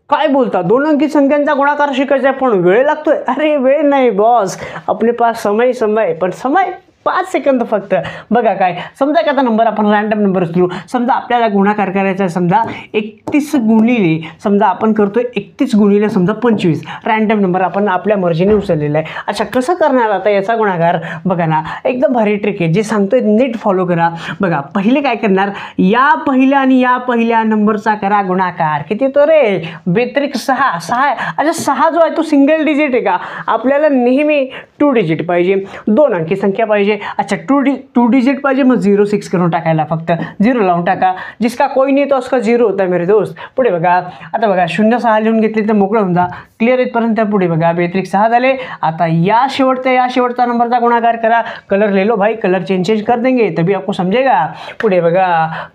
काय बोलता, 2 अंकी संख्यांचा गुणाकार शिकायचा आहे पण वेळ लागतोय? अरे वेळ नाही बॉस, अपने पास समय पण समय 5 सेकंद फक्त. बघा काय, समजा एखादा नंबर आपण रँडम नंबर उचलू, समजा आपल्याला गुणाकार करायचा आहे, समजा 31 गुणिले, समजा आपण करतोय 31 गुणिले समजा 25, रँडम नंबर आपण आपल्या मर्जीने उचललेला आहे. अच्छा, कसं करणार आता याचा गुणाकार? बघा ना, एकदम भारी ट्रिक आहे, जे सांगतोय नीट फॉलो करा. बघा, पहिले काय करणार, या पहिल्या आणि या पहिल्या नंबरचा करा गुणाकार. किती तो रे? बेत्रिक 6. 6 अच्छा, 6 जो आहे तो सिंगल डिजिट आहे का? आपल्याला नेहमी 2 डिजिट पाहिजे, 2 अंकी संख्या पाहिजे. अच्छा, 2 डिजिट पाहिजे, मग 06 करून टाकायला, फक्त 0 लावून टाका. जिसका कोई नहीं तो उसका 0 होता है मेरे दोस्त. पुढे बघा, आता बघा 0-6 लिहून घेतले तर मोकळं होऊन जा. क्लिअर इथपर्यंत? पुढे बघा, बेत्रिक 6 झाले. आता या शेवटचा नंबरचा गुणाकार करा. कलर ले लो भाई, कलर चेंज कर देंगे तभी आपको समझेगा. पुढे बघा,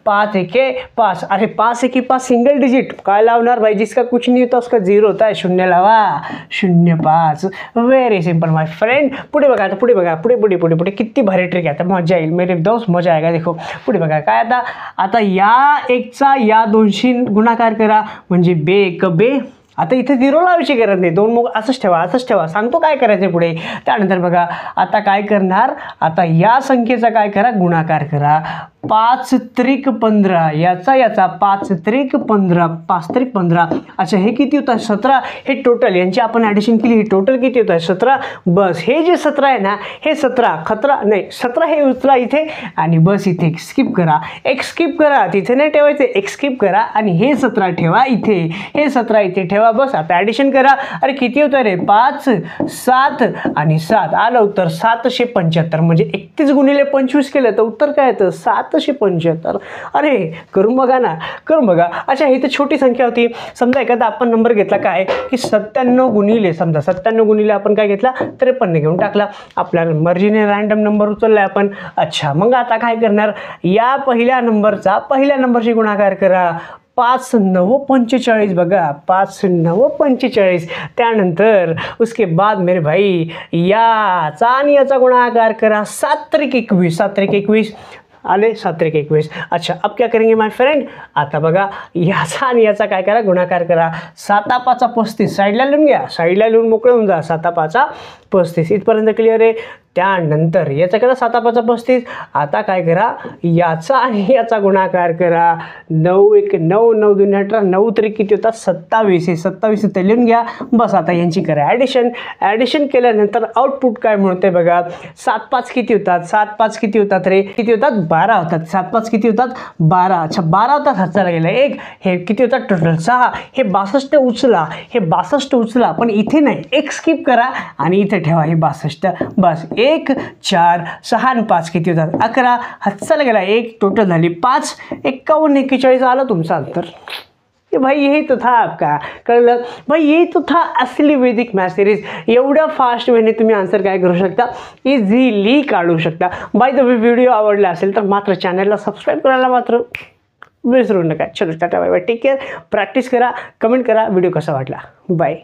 5 एके 5. अरे 5 एके 5 सिंगल डिजिट, काय लावणार भाई? जिसका कुछ नहीं होता उसका 0 होता है. 0 लावा, 0-5. व्हेरी सिंपल माय फ्रेंड. पुढे बघा, आता पुढे बघा, पुढे किती भारी ट्रिक आहे. आता मजा येईल मेरे दोस्त, मजा आएगा. देखो पुढे बघा काय, आता या 1चा या 2शी गुणाकार करा, म्हणजे बे एक बे. आता इथे 0 लावायची गरज नाही, 2 मग असंच ठेवा. सांगतो काय करायचं पुढे. त्यानंतर बघा, आता काय करणार, आता या संख्येचा काय करा, गुणाकार करा. 5 त्रिक 15, याचा 5 त्रिक 15, 5 त्रिक 15. अच्छा, हे किती होतं? 17. हे टोटल, यांची आपण ॲडिशन केली, हे टोटल किती होतं? 17. बस हे जे 17 आहे ना, हे 17 हे उचला इथे आणि बस इथे स्किप करा. एक स्किप करा, तिथे नाही ठेवायचे, एक स्किप करा आणि हे 17 ठेवा इथे, हे 17 इथे ठेवा. बस आता ॲडिशन करा. अरे किती होतं रे? 5, 7 आणि 7. आलं उत्तर 775. म्हणजे 31 गुणिले 25 केलं तर उत्तर काय येतं? 775. अरे करून बघा ना, करून बघा. अच्छा, ही तर छोटी संख्या होती. समजा एखादा आपण नंबर घेतला काय की 97 गुणिले, समजा 97 गुणिले आपण काय घेतला? 53 घेऊन टाकला. आपल्या मर्जीने रँडम नंबर उचललाय आपण. अच्छा, मग आता काय करणार, या पहिल्या नंबरशी गुणाकार करा. 5-9 45. बघा, 5-9 45. त्यानंतर उसके बाद मेरे भाई याचा आणि याचा गुणाकार करा. 7 त्रिक 21. 7 त्रिक 21 आले, 7 त्रिक 21. अच्छा, अब क्या करेंगे माय फ्रेंड? आता बघा, याचा आणि याचा काय करा, गुणाकार करा. 7-5 35. साईडला लिहून घ्या, साईडला लिहून मोकळं होऊन जा. 7-5 35. इथपर्यंत क्लिअर आहे. त्यानंतर याचा करा 7-5 35. आता काय करा, याचा आणि याचा गुणाकार करा. 9-1 9, 9-2 18, 9 त्रिक किती होतात? 27. हे 27 इथे लिहून घ्या. बस आता यांची करा ॲडिशन केल्यानंतर आउटपुट काय मिळते बघा. 7-5 किती होतात? 7-5 किती होतात रे? किती होतात? 12 होतात. 7-5 किती होतात? 12. अच्छा, 12 होतात. हातचा गेला 1. हे किती होतात टोटल? 6. हे 62 उचला, हे 62 उचला, पण इथे नाही, एक स्किप करा आणि इथे ठेवा हे 62. बस 1 4 6 आणि 5 किती होतात? 11. हातचा गेला 1. टोटल झाली 5. 51 41 आलं तुमचं अंतर. भाई यही तो था आपका, कळलं भाई, यही तो था असली वैदिक मॅथ सिरीज. एवढ्या फास्ट वेने तुम्ही आन्सर काय करू शकता, इझिली काढू शकता. बाय द वे, व्हिडिओ आवडला असेल तर मात्र चॅनलला सबस्क्राईब करायला मात्र विसरू नका. चलो टाटा bye bye, take care. Practice करा, कमेंट करा व्हिडिओ कसा वाटला. बाय.